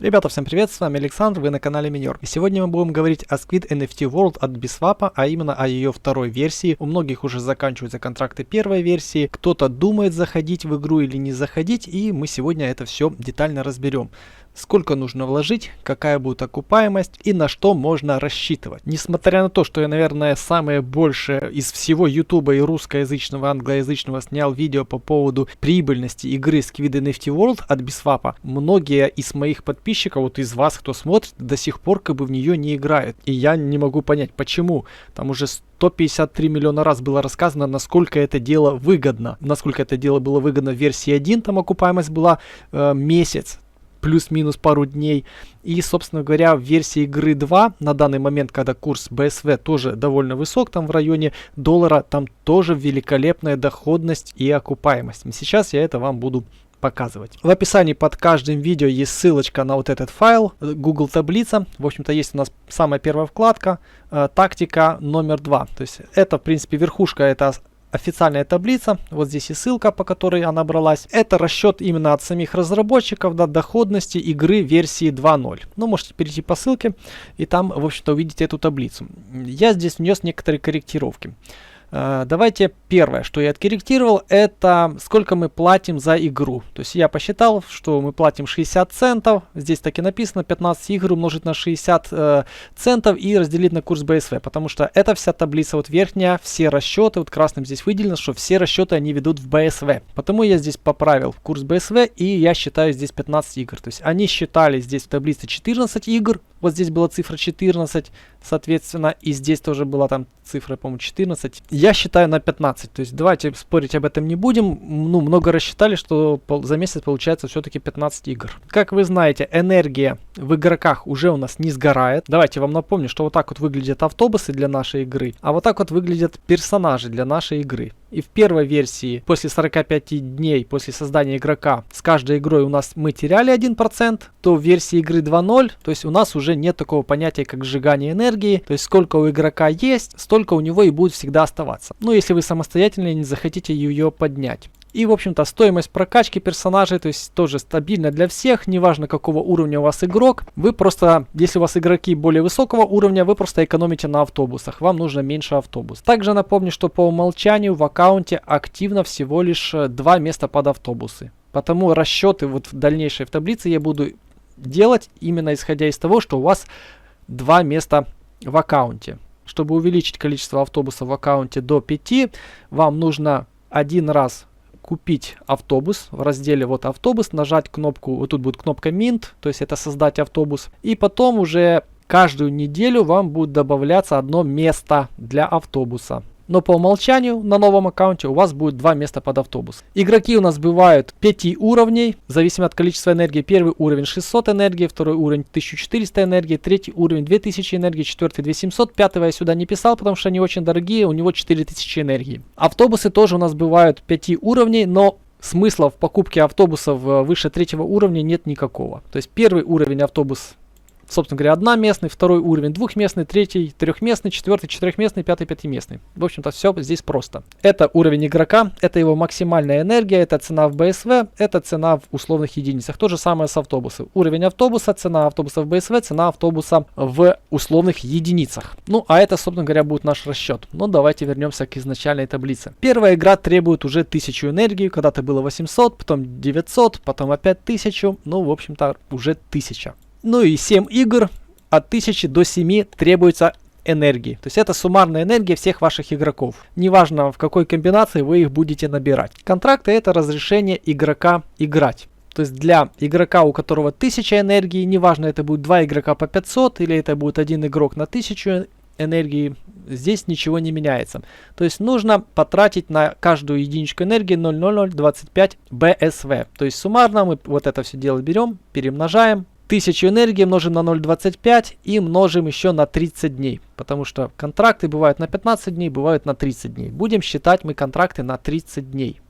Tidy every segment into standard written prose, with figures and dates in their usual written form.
Ребята, всем привет, с вами Александр, вы на канале Минер. И сегодня мы будем говорить о Squid NFT World от Biswap, а именно о ее второй версии. У многих уже заканчиваются контракты первой версии, кто-то думает заходить в игру или не заходить, и мы сегодня это все детально разберем. Сколько нужно вложить, какая будет окупаемость и на что можно рассчитывать. Несмотря на то, что я, наверное, самое большее из всего ютуба и русскоязычного, англоязычного снял видео по поводу прибыльности игры Squid NFT World от Biswap, многие из моих подписчиков, вот из вас, кто смотрит, до сих пор как бы в нее не играют. И я не могу понять, почему. Там уже 153 миллиона раз было рассказано, насколько это дело выгодно. Насколько это дело было выгодно в версии 1, там окупаемость была месяц. Плюс-минус пару дней. И, собственно говоря, в версии игры 2, на данный момент, когда курс BSV тоже довольно высок, там в районе $1, там тоже великолепная доходность и окупаемость. И сейчас я это вам буду показывать. В описании под каждым видео есть ссылочка на вот этот файл, Google таблица. В общем-то, есть у нас самая первая вкладка, тактика номер 2. То есть это, в принципе, верхушка, это официальная таблица, вот здесь и ссылка, по которой она бралась. Это расчет именно от самих разработчиков, да, доходности игры версии 2.0. Ну, можете перейти по ссылке и там, в общем-то, увидите эту таблицу. Я здесь внес некоторые корректировки. Давайте первое, что я откорректировал, это сколько мы платим за игру. То есть я посчитал, что мы платим 60 центов. Здесь так и написано, 15 игр умножить на 60 центов и разделить на курс BSV. Потому что эта вся таблица вот верхняя, все расчеты, вот красным здесь выделено, что все расчеты они ведут в BSV. Потому я здесь поправил курс BSV и я считаю здесь 15 игр. То есть они считали здесь в таблице 14 игр. Вот здесь была цифра 14, соответственно, и здесь тоже была там цифра, по-моему, 14. Я считаю на 15, то есть давайте спорить об этом не будем. Ну, много рассчитали, что за месяц получается все-таки 15 игр. Как вы знаете, энергия в игроках уже у нас не сгорает. Давайте вам напомню, что вот так вот выглядят автобусы для нашей игры, а вот так вот выглядят персонажи для нашей игры. И в первой версии, после 45 дней после создания игрока, с каждой игрой у нас мы теряли 1%, то в версии игры 2.0, то есть у нас уже нет такого понятия, как сжигание энергии, то есть сколько у игрока есть, столько у него и будет всегда оставаться. Ну, если вы самостоятельно не захотите ее поднять. И, в общем-то, стоимость прокачки персонажей, то есть тоже стабильно для всех, неважно какого уровня у вас игрок. Вы просто, если у вас игроки более высокого уровня, вы просто экономите на автобусах, вам нужно меньше автобус. Также напомню, что по умолчанию в аккаунте активно всего лишь 2 места под автобусы. Потому расчеты вот в дальнейшей в таблице я буду делать именно исходя из того, что у вас 2 места в аккаунте. Чтобы увеличить количество автобусов в аккаунте до 5, вам нужно один раз купить автобус в разделе вот автобус, нажать кнопку, вот тут будет кнопка Mint, то есть это создать автобус, и потом уже каждую неделю вам будет добавляться одно место для автобуса. Но по умолчанию на новом аккаунте у вас будет 2 места под автобус. Игроки у нас бывают 5 уровней, в зависимости от количества энергии. Первый уровень 600 энергии, второй уровень 1400 энергии, третий уровень 2000 энергии, четвертый 2700. Пятого я сюда не писал, потому что они очень дорогие, у него 4000 энергии. Автобусы тоже у нас бывают 5 уровней, но смысла в покупке автобусов выше третьего уровня нет никакого. То есть первый уровень автобус, собственно говоря, одноместный, второй уровень двухместный, третий трехместный, четвертый четырехместный, пятый пятиместный. В общем-то, все здесь просто. Это уровень игрока, это его максимальная энергия, это цена в BSV, это цена в условных единицах. То же самое с автобусом. Уровень автобуса, цена автобуса в BSV, цена автобуса в условных единицах. Ну, а это, собственно говоря, будет наш расчет. Но давайте вернемся к изначальной таблице. Первая игра требует уже 1000 энергии, когда-то было 800, потом 900, потом опять 1000, ну, в общем-то, уже 1000. Ну и 7 игр от 1000 до 7 требуется энергии. То есть это суммарная энергия всех ваших игроков. Неважно, в какой комбинации вы их будете набирать. Контракты — это разрешение игрока играть. То есть для игрока, у которого 1000 энергии, неважно, это будет 2 игрока по 500 или это будет 1 игрок на 1000 энергии, здесь ничего не меняется. То есть нужно потратить на каждую единичку энергии 0,0025 BSV. То есть суммарно мы вот это все дело берем, перемножаем. 1000 энергии множим на 0,25 и множим еще на 30 дней. Потому что контракты бывают на 15 дней, бывают на 30 дней. Будем считать мы контракты на 30 дней.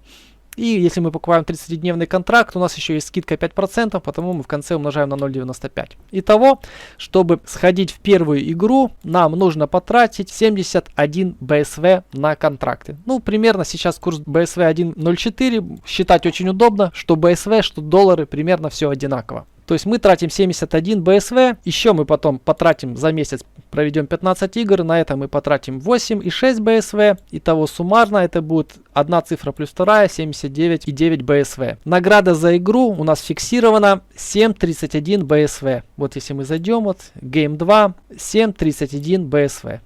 И если мы покупаем 30-дневный контракт, у нас еще есть скидка 5%, потому мы в конце умножаем на 0,95. Итого, чтобы сходить в первую игру, нам нужно потратить 71 BSV на контракты. Ну, примерно сейчас курс BSV 1.04. Считать очень удобно, что BSV, что доллары, примерно все одинаково. То есть мы тратим 71 БСВ, еще мы потом потратим за месяц, проведем 15 игр, на это мы потратим 8,6 БСВ. Итого суммарно это будет одна цифра плюс вторая, 79,9 БСВ. Награда за игру у нас фиксирована 7,31 БСВ. Вот если мы зайдем, вот Game 2, 7,31 БСВ.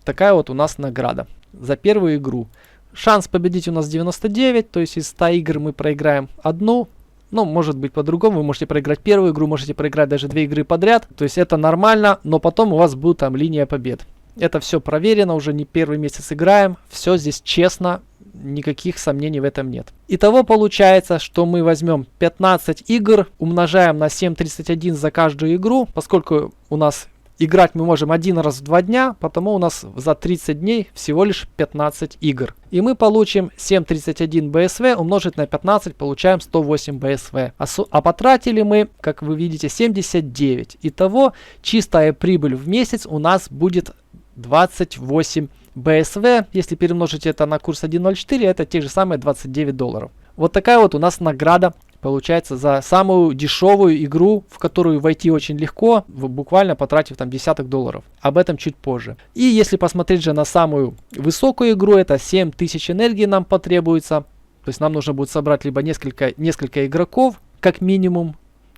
Такая вот у нас награда за первую игру. Шанс победить у нас 99, то есть из 100 игр мы проиграем одну. Ну, может быть по-другому, вы можете проиграть первую игру, можете проиграть даже 2 игры подряд. То есть это нормально, но потом у вас будет там линия побед. Это все проверено, уже не первый месяц играем. Все здесь честно, никаких сомнений в этом нет. Итого получается, что мы возьмем 15 игр, умножаем на 7,31 за каждую игру, поскольку у нас играть мы можем один раз в 2 дня, потому у нас за 30 дней всего лишь 15 игр. И мы получим 7,31 БСВ умножить на 15, получаем 108 БСВ. А потратили мы, как вы видите, 79. Итого чистая прибыль в месяц у нас будет 28 БСВ. Если перемножить это на курс 1.04, это те же самые 29 долларов. Вот такая вот у нас награда получается за самую дешевую игру, в которую войти очень легко, буквально потратив там десяток долларов. Об этом чуть позже. И если посмотреть же на самую высокую игру, это 7000 энергии нам потребуется. То есть нам нужно будет собрать либо несколько игроков, как минимум.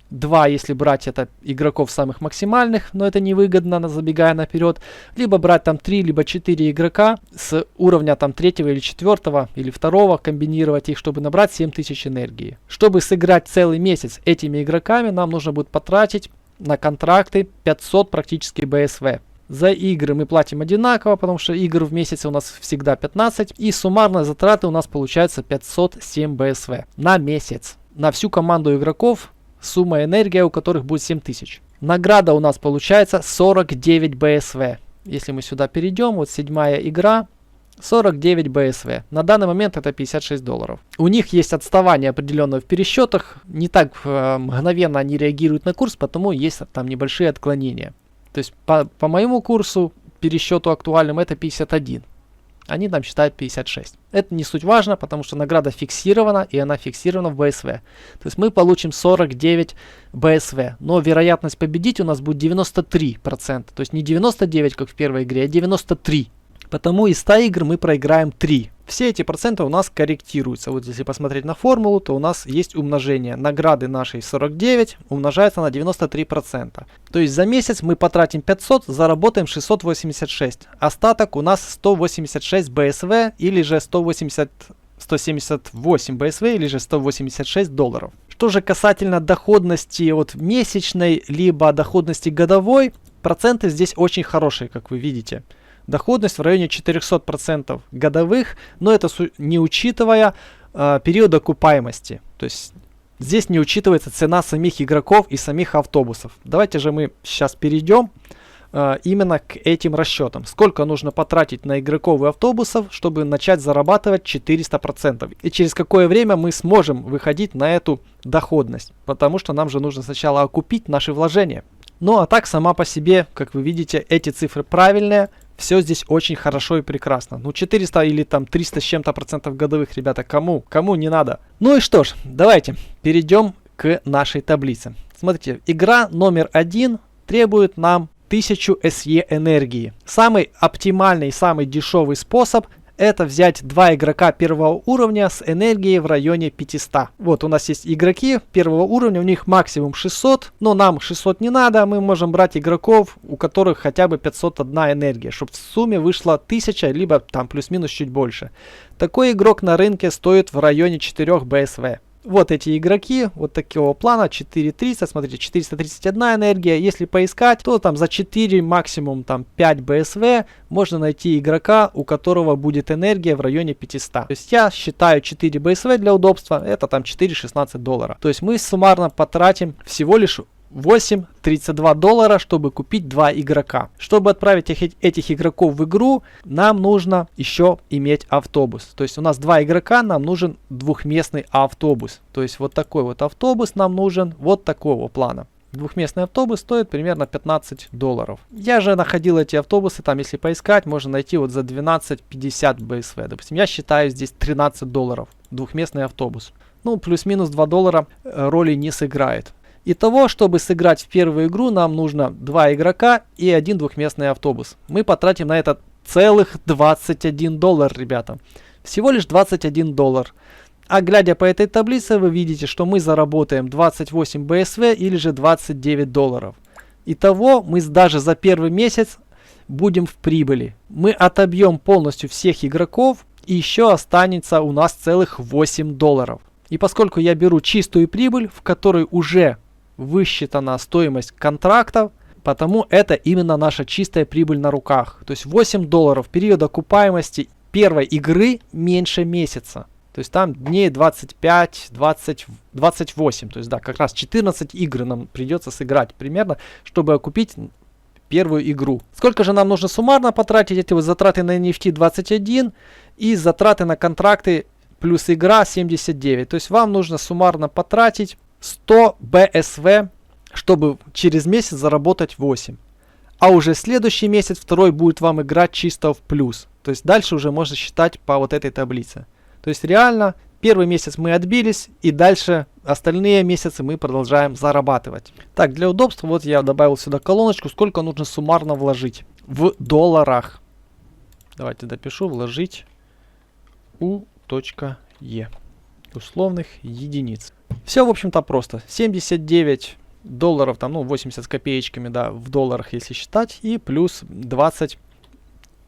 2, если брать это игроков самых максимальных, но это невыгодно, забегая наперед. Либо брать там 3, либо 4 игрока с уровня там 3 или 4 или 2, комбинировать их, чтобы набрать 7000 энергии. Чтобы сыграть целый месяц этими игроками, нам нужно будет потратить на контракты 500 практически БСВ. За игры мы платим одинаково, потому что игр в месяц у нас всегда 15. И суммарные затраты у нас получается 507 БСВ на месяц. На всю команду игроков сумма энергии, у которых будет 7000. Награда у нас получается 49 БСВ. Если мы сюда перейдем, вот 7-я игра, 49 БСВ. На данный момент это 56 долларов. У них есть отставание определенное в пересчетах. Не так мгновенно они реагируют на курс, потому есть там небольшие отклонения. То есть по моему курсу, пересчету актуальным, это 51. Они там считают 56. Это не суть важно, потому что награда фиксирована, и она фиксирована в БСВ. То есть мы получим 49 БСВ. Но вероятность победить у нас будет 93%. То есть не 99, как в первой игре, а 93%. Потому из 100 игр мы проиграем 3. Все эти проценты у нас корректируются. Вот если посмотреть на формулу, то у нас есть умножение. Награды нашей 49 умножается на 93%. То есть за месяц мы потратим 500, заработаем 686. Остаток у нас 186 БСВ или же 178 БСВ или же 186 долларов. Что же касательно доходности вот месячной, либо доходности годовой, проценты здесь очень хорошие, как вы видите. Доходность в районе 400% годовых, но это не учитывая период окупаемости. То есть здесь не учитывается цена самих игроков и самих автобусов. Давайте же мы сейчас перейдем именно к этим расчетам. Сколько нужно потратить на игроков и автобусов, чтобы начать зарабатывать 400%. И через какое время мы сможем выходить на эту доходность. Потому что нам же нужно сначала окупить наши вложения. Ну а так сама по себе, как вы видите, эти цифры правильные. Все здесь очень хорошо и прекрасно. Ну 400 или там 300 с чем-то процентов годовых, ребята, кому не надо. Ну и что ж, давайте перейдем к нашей таблице. Смотрите, игра номер 1 требует нам 1000 SE энергии. Самый оптимальный, самый дешевый способ — это взять 2 игрока первого уровня с энергией в районе 500. Вот у нас есть игроки первого уровня, у них максимум 600, но нам 600 не надо, мы можем брать игроков, у которых хотя бы 501 энергия, чтобы в сумме вышло 1000, либо там плюс-минус чуть больше. Такой игрок на рынке стоит в районе 4 БСВ. Вот эти игроки, вот такого плана, 4300, смотрите, 431 энергия. Если поискать, то там за 4, максимум там 5 БСВ можно найти игрока, у которого будет энергия в районе 500. То есть я считаю 4 БСВ для удобства, это там 4,16 доллара. То есть мы суммарно потратим всего лишь 8,32 доллара, чтобы купить 2 игрока. Чтобы отправить этих игроков в игру, нам нужно еще иметь автобус. То есть у нас 2 игрока, нам нужен двухместный автобус. То есть вот такой вот автобус нам нужен, вот такого плана. Двухместный автобус стоит примерно 15 долларов. Я же находил эти автобусы, там если поискать, можно найти вот за 12,50 БСВ. Допустим, я считаю здесь 13 долларов. Двухместный автобус. Ну, плюс-минус 2 доллара роли не сыграет. Итого, чтобы сыграть в первую игру, нам нужно 2 игрока и 1 двухместный автобус. Мы потратим на это целых $21, ребята. Всего лишь $21. А глядя по этой таблице, вы видите, что мы заработаем 28 БСВ или же $29. Итого, мы даже за первый месяц будем в прибыли. Мы отобьем полностью всех игроков, и еще останется у нас целых $8. И поскольку я беру чистую прибыль, в которой уже высчитана стоимость контрактов, потому это именно наша чистая прибыль на руках. То есть $8 период окупаемости первой игры меньше месяца. То есть там дней 25, 20, 28. То есть да, как раз 14 игр нам придется сыграть примерно, чтобы окупить первую игру. Сколько же нам нужно суммарно потратить? Эти вот затраты на NFT 21 и затраты на контракты плюс игра 79. То есть вам нужно суммарно потратить 100 БСВ, чтобы через месяц заработать 8. А уже следующий месяц, второй, будет вам играть чисто в плюс. То есть дальше уже можно считать по вот этой таблице. То есть реально первый месяц мы отбились, и дальше остальные месяцы мы продолжаем зарабатывать. Так, для удобства вот я добавил сюда колоночку, сколько нужно суммарно вложить в долларах. Давайте допишу: вложить U.E. условных единиц. Все, в общем-то, просто. $79, там, ну, 80 с копеечками, да, в долларах, если считать, и плюс 20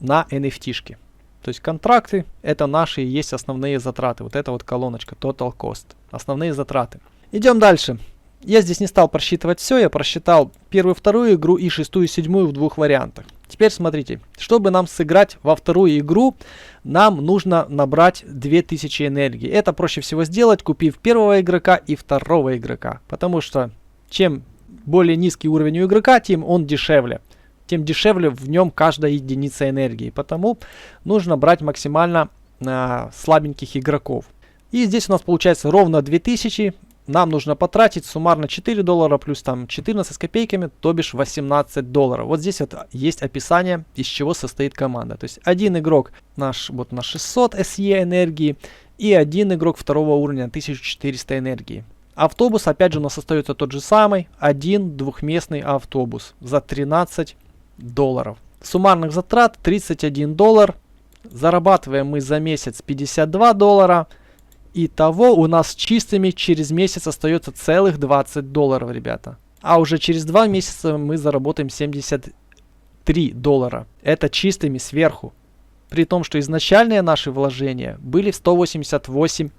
на NFT-шки. То есть контракты — это наши и есть основные затраты. Вот эта вот колоночка Total Cost. Основные затраты. Идем дальше. Я здесь не стал просчитывать все. Я просчитал первую, вторую игру и шестую, седьмую в двух вариантах. Теперь смотрите. Чтобы нам сыграть во вторую игру, нам нужно набрать 2000 энергии. Это проще всего сделать, купив первого игрока и второго игрока. Потому что чем более низкий уровень у игрока, тем он дешевле. Тем дешевле в нем каждая единица энергии. Потому нужно брать максимально слабеньких игроков. И здесь у нас получается ровно 2000. Нам нужно потратить суммарно $4 плюс там 14 с копейками, то бишь $18. Вот здесь вот есть описание, из чего состоит команда. То есть один игрок наш вот на 600 SE энергии и один игрок второго уровня 1400 энергии. Автобус опять же у нас остается тот же самый, один двухместный автобус за $13. Суммарных затрат $31. Зарабатываем мы за месяц $52. Итого у нас чистыми через месяц остается целых $20, ребята. А уже через 2 месяца мы заработаем $73. Это чистыми сверху. При том, что изначальные наши вложения были $188.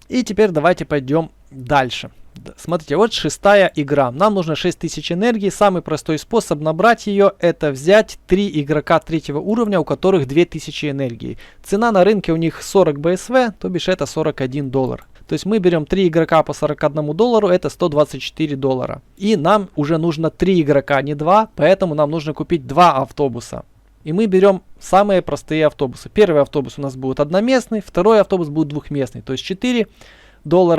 И теперь давайте пойдем дальше. Смотрите, вот шестая игра. Нам нужно 6000 энергии. Самый простой способ набрать ее — это взять 3 игрока 3 уровня, у которых 2000 энергии. Цена на рынке у них 40 БСВ, то бишь это $41. То есть мы берем 3 игрока по $41, это $124. И нам уже нужно 3 игрока, а не 2, поэтому нам нужно купить 2 автобуса. И мы берем самые простые автобусы. Первый автобус у нас будет одноместный, второй автобус будет двухместный. То есть $4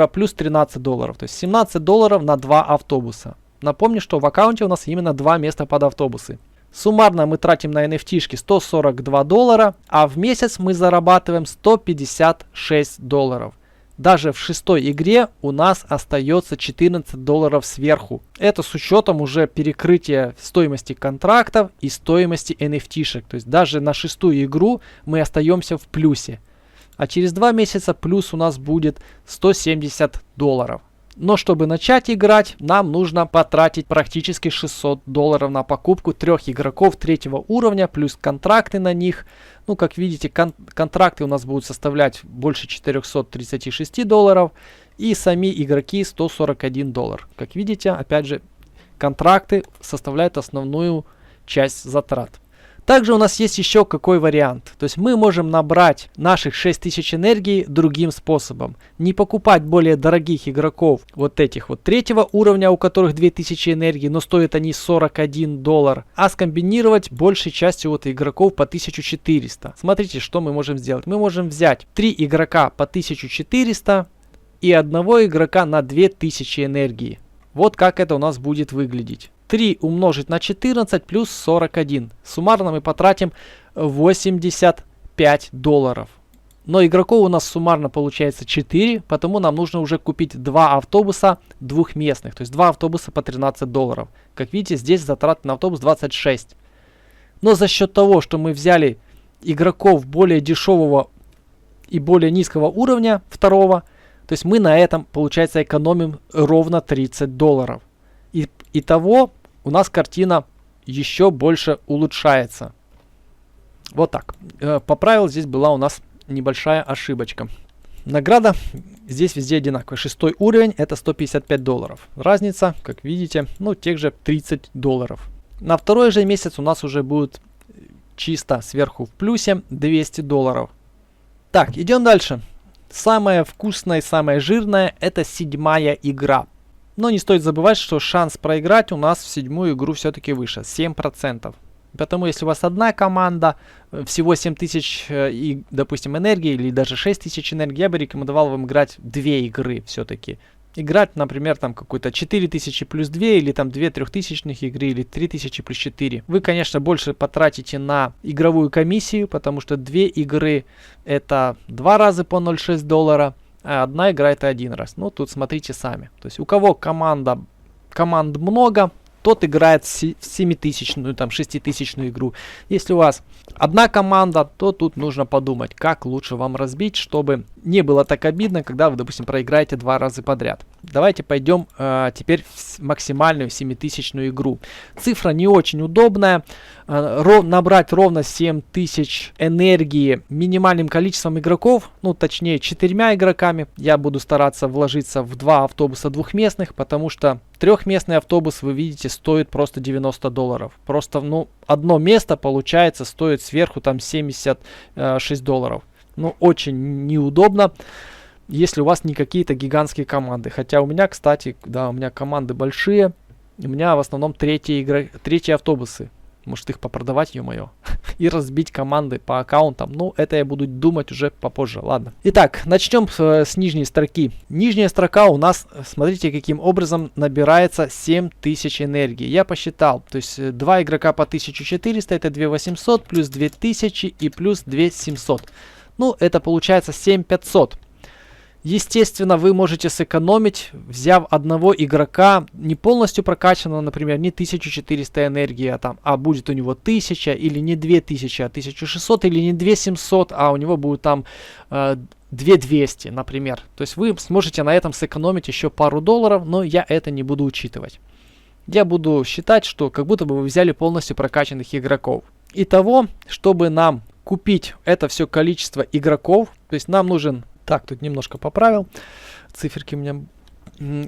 плюс $13. То есть $17 на 2 автобуса. Напомню, что в аккаунте у нас именно 2 места под автобусы. Суммарно мы тратим на NFT-шки $142, а в месяц мы зарабатываем $156. Даже в шестой игре у нас остается $14 сверху. Это с учетом уже перекрытия стоимости контрактов и стоимости NFT-шек. То есть даже на шестую игру мы остаемся в плюсе. А через 2 месяца плюс у нас будет $170. Но чтобы начать играть, нам нужно потратить практически $600 на покупку 3 игроков 3 уровня, плюс контракты на них. Ну, как видите, контракты у нас будут составлять больше $436, и сами игроки $141. Как видите, опять же, контракты составляют основную часть затрат. Также у нас есть еще какой вариант. То есть мы можем набрать наших 6000 энергии другим способом. Не покупать более дорогих игроков, вот этих вот 3 уровня, у которых 2000 энергии, но стоят они $41, а скомбинировать большей частью вот игроков по 1400. Смотрите, что мы можем сделать. Мы можем взять 3 игрока по 1400 и 1 игрока на 2000 энергии. Вот как это у нас будет выглядеть. 3 умножить на 14 плюс 41. Суммарно мы потратим $85. Но игроков у нас суммарно получается 4, потому нам нужно уже купить 2 автобуса двухместных. То есть 2 автобуса по $13. Как видите, здесь затраты на автобус 26. Но за счет того, что мы взяли игроков более дешевого и более низкого уровня, второго, то есть мы на этом, получается, экономим ровно $30. Итого у нас картина еще больше улучшается. Вот так. По правилам здесь была у нас небольшая ошибочка. Награда здесь везде одинаковая. 6 уровень это $155. Разница, как видите, ну тех же $30. На второй же месяц у нас уже будет чисто сверху в плюсе $200. Так, идем дальше. Самая вкусная и самая жирная это 7-я игра. Но не стоит забывать, что шанс проиграть у нас в 7-ю игру все-таки выше, 7%. Потому если у вас одна команда, всего 7000, допустим, энергии или даже 6000 энергии, я бы рекомендовал вам играть 2 игры все-таки. Играть, например, там какой-то 4000 плюс 2 или там 2 3000 игры или 3000 плюс 4. Вы, конечно, больше потратите на игровую комиссию, потому что 2 игры это 2 раза по $0.6, а одна игра это 1 раз. Ну, тут смотрите сами. То есть у кого команд много, тот играет в 7000-ную, там 6000-ную игру. Если у вас одна команда, то тут нужно подумать, как лучше вам разбить, чтобы не было так обидно, когда вы, допустим, проиграете 2 раза подряд. Давайте пойдем теперь в максимальную 7000-ную игру. Цифра не очень удобная. Набрать ровно 7000 энергии минимальным количеством игроков, ну точнее 4 игроками. Я буду стараться вложиться в 2 автобуса двухместных, потому что трехместный автобус, вы видите, стоит просто $90. Просто, ну, одно место, получается, стоит сверху там $76. Ну, очень неудобно, если у вас не какие-то гигантские команды. Хотя у меня, кстати, да, у меня команды большие. У меня в основном третьи автобусы. Может их попродавать, ё-моё, и разбить команды по аккаунтам. Ну, это я буду думать уже попозже, ладно. Итак, начнем с нижней строки. Нижняя строка у нас, смотрите, каким образом набирается 7000 энергии. Я посчитал, то есть 2 игрока по 1400, это 2800, плюс 2000 и плюс 2700. Ну, это получается 7500. Естественно, вы можете сэкономить, взяв одного игрока, не полностью прокачанного, например, не 1400 энергии, а будет у него 1000, или не 2000, а 1600, или не 2700, а у него будет там 2200, например. То есть вы сможете на этом сэкономить еще пару $, но я это не буду учитывать. Я буду считать, что как будто бы вы взяли полностью прокачанных игроков. Итого, чтобы нам купить это все количество игроков, то есть нам нужен... Так, тут немножко поправил. Циферки у меня...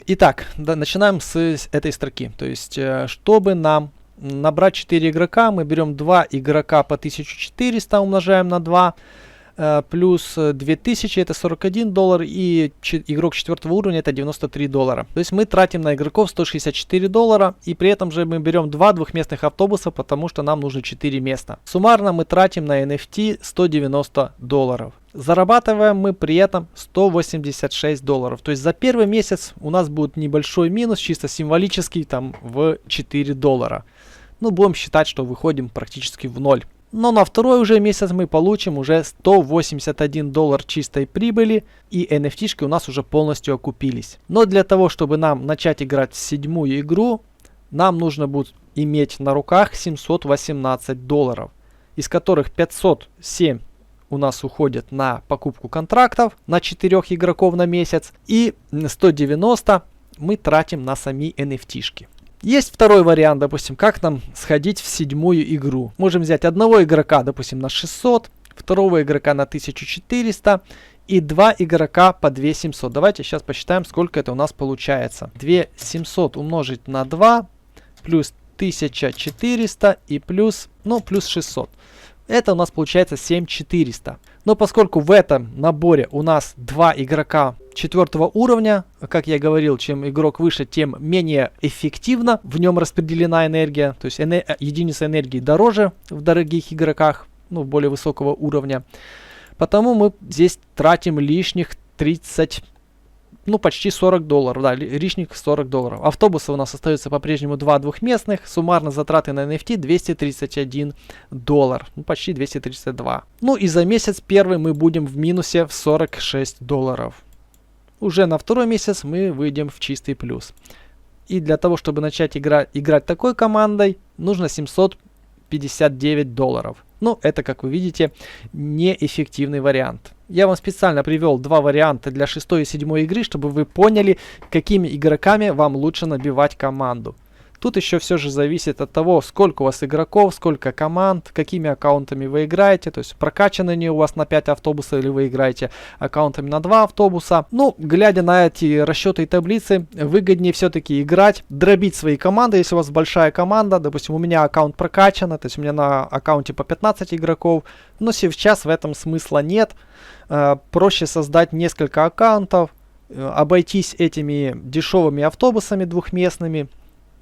Итак, да, начинаем с этой строки. То есть, чтобы нам набрать 4 игрока, мы берем 2 игрока по 1400, умножаем на 2, плюс 2000, это $41, и игрок 4 уровня, это $93. То есть мы тратим на игроков $164, и при этом же мы берем 2 двухместных автобуса, потому что нам нужно 4 места. Суммарно мы тратим на NFT $190. Зарабатываем мы при этом $186. То есть за первый месяц у нас будет небольшой минус, чисто символический, там в $4. Ну, будем считать, что выходим практически в ноль. Но на второй уже месяц мы получим уже $181 чистой прибыли, и NFT-шки у нас уже полностью окупились. Но для того, чтобы нам начать играть в 7-ю игру, нам нужно будет иметь на руках $718, из которых 507 у нас уходит на покупку контрактов на 4 игроков на месяц, и 190 мы тратим на сами NFT-шки. Есть второй вариант, допустим, как нам сходить в 7-ю игру. Можем взять одного игрока, допустим, на 600, второго игрока на 1400 и 2 игрока по 2700. Давайте сейчас посчитаем, сколько это у нас получается. 2700 умножить на 2 плюс 1400 и плюс 600. Это у нас получается 7400. Но поскольку в этом наборе у нас 2 игрока 4 уровня, как я говорил, чем игрок выше, тем менее эффективно в нем распределена энергия. То есть единица энергии дороже в дорогих игроках, ну, более высокого уровня. Потому мы здесь тратим лишних 30 ну, почти 40 долларов, да, лишних 40 долларов. Автобусы у нас остаются по-прежнему 2 двухместных, суммарно затраты на NFT 231 доллар, ну, почти 232. Ну и за месяц первый мы будем в минусе в 46 долларов. Уже на второй месяц мы выйдем в чистый плюс. И для того, чтобы начать играть такой командой, нужно 759 долларов. Ну, это, как вы видите, неэффективный вариант. Я вам специально привел два варианта для 6 и 7 игры, чтобы вы поняли, какими игроками вам лучше набивать команду. Тут еще все же зависит от того, сколько у вас игроков, сколько команд, какими аккаунтами вы играете. То есть прокачаны они у вас на 5 автобусов или вы играете аккаунтами на 2 автобуса. Ну, глядя на эти расчеты и таблицы, выгоднее все-таки играть, дробить свои команды. Если у вас большая команда, допустим, у меня аккаунт прокачан, то есть у меня на аккаунте по 15 игроков. Но сейчас в этом смысла нет. Проще создать несколько аккаунтов, обойтись этими дешевыми автобусами двухместными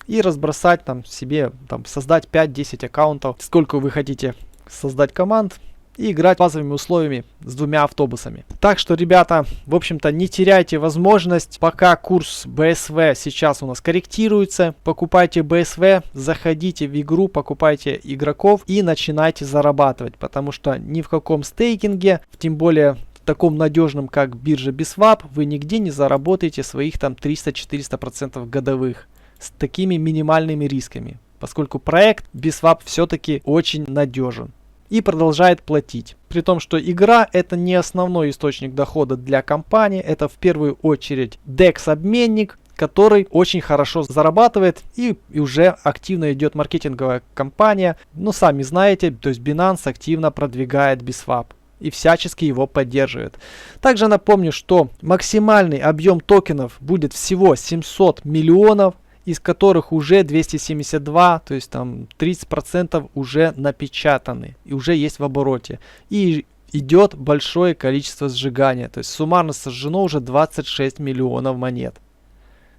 и разбросать там себе, создать 5-10 аккаунтов, сколько вы хотите создать команд, и играть базовыми условиями с 2 автобусами. Так что, ребята, в общем-то, не теряйте возможность, пока курс BSV сейчас у нас корректируется, покупайте BSV, заходите в игру, покупайте игроков и начинайте зарабатывать, потому что ни в каком стейкинге, тем более в таком надежном, как биржа Biswap, вы нигде не заработаете своих там 300-400% годовых с такими минимальными рисками, поскольку проект Biswap все-таки очень надежен и продолжает платить. При том, что игра это не основной источник дохода для компании, это в первую очередь DEX-обменник, который очень хорошо зарабатывает и уже активно идет маркетинговая кампания. Ну, сами знаете, то есть Binance активно продвигает Biswap и всячески его поддерживает. Также напомню, что максимальный объем токенов будет всего 700 миллионов, из которых уже 272, то есть там 30% уже напечатаны и уже есть в обороте. И идет большое количество сжигания, то есть суммарно сожжено уже 26 миллионов монет.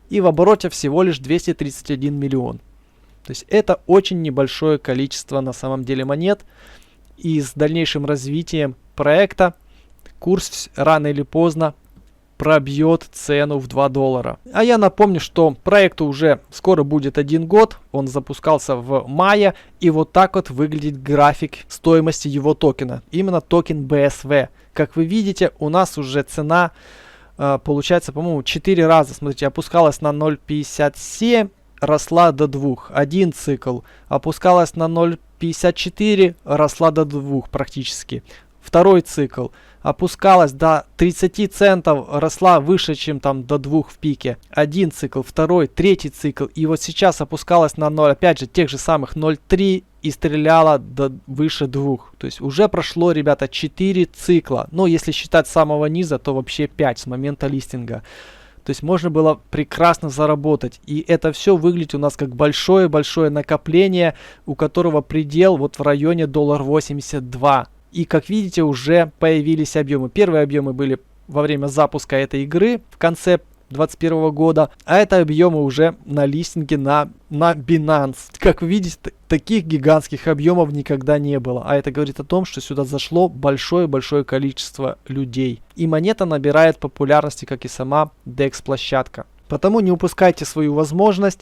И в обороте всего лишь 231 миллион. То есть это очень небольшое количество на самом деле монет. И с дальнейшим развитием проекта курс рано или поздно пробьет цену в 2 доллара. А я напомню, что проекту уже скоро будет 1 год. Он запускался в мае. И вот так вот выглядит график стоимости его токена. Именно токен BSV. Как вы видите, у нас уже цена получается, по-моему, 4 раза. Смотрите, опускалась на 0.57, росла до 2. Один цикл. Опускалась на 0.54, росла до 2 практически. Второй цикл. Опускалась до 30 центов, росла выше, чем там до 2 в пике. Один цикл, второй, третий цикл. И вот сейчас опускалась на 0, опять же, тех же самых 0.3 и стреляла до выше 2. То есть уже прошло, ребята, 4 цикла. Но если считать с самого низа, то вообще 5 с момента листинга. То есть можно было прекрасно заработать. И это все выглядит у нас как большое-большое накопление, у которого предел вот в районе $1.82. И как видите, уже появились объемы. Первые объемы были во время запуска этой игры в конце 2021 года. А это объемы уже на листинге на Binance. Как вы видите, таких гигантских объемов никогда не было. А это говорит о том, что сюда зашло большое-большое количество людей. И монета набирает популярности, как и сама DEX-площадка. Потому не упускайте свою возможность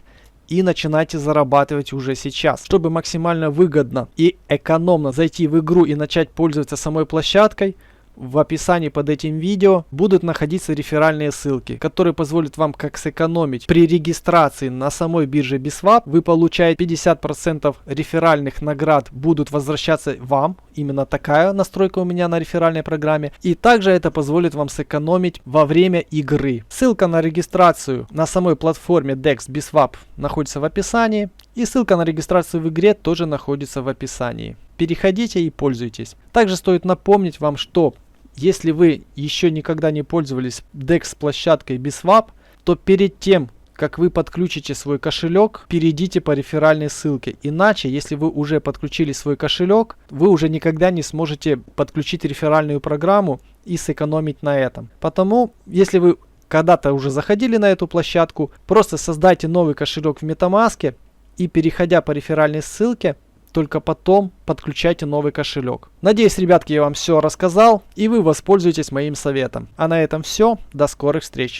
и начинайте зарабатывать уже сейчас. Чтобы максимально выгодно и экономно зайти в игру и начать пользоваться самой площадкой, в описании под этим видео будут находиться реферальные ссылки, которые позволят вам как сэкономить. При регистрации на самой бирже Biswap вы получаете 50% реферальных наград будут возвращаться вам. Именно такая настройка у меня на реферальной программе. И также это позволит вам сэкономить во время игры. Ссылка на регистрацию на самой платформе DEX Biswap находится в описании. И ссылка на регистрацию в игре тоже находится в описании. Переходите и пользуйтесь. Также стоит напомнить вам, что если вы еще никогда не пользовались DEX-площадкой Biswap, то перед тем, как вы подключите свой кошелек, перейдите по реферальной ссылке. Иначе, если вы уже подключили свой кошелек, вы уже никогда не сможете подключить реферальную программу и сэкономить на этом. Потому, если вы когда-то уже заходили на эту площадку, просто создайте новый кошелек в MetaMask и, переходя по реферальной ссылке, только потом подключайте новый кошелек. Надеюсь, ребятки, я вам все рассказал и вы воспользуетесь моим советом. А на этом все. До скорых встреч.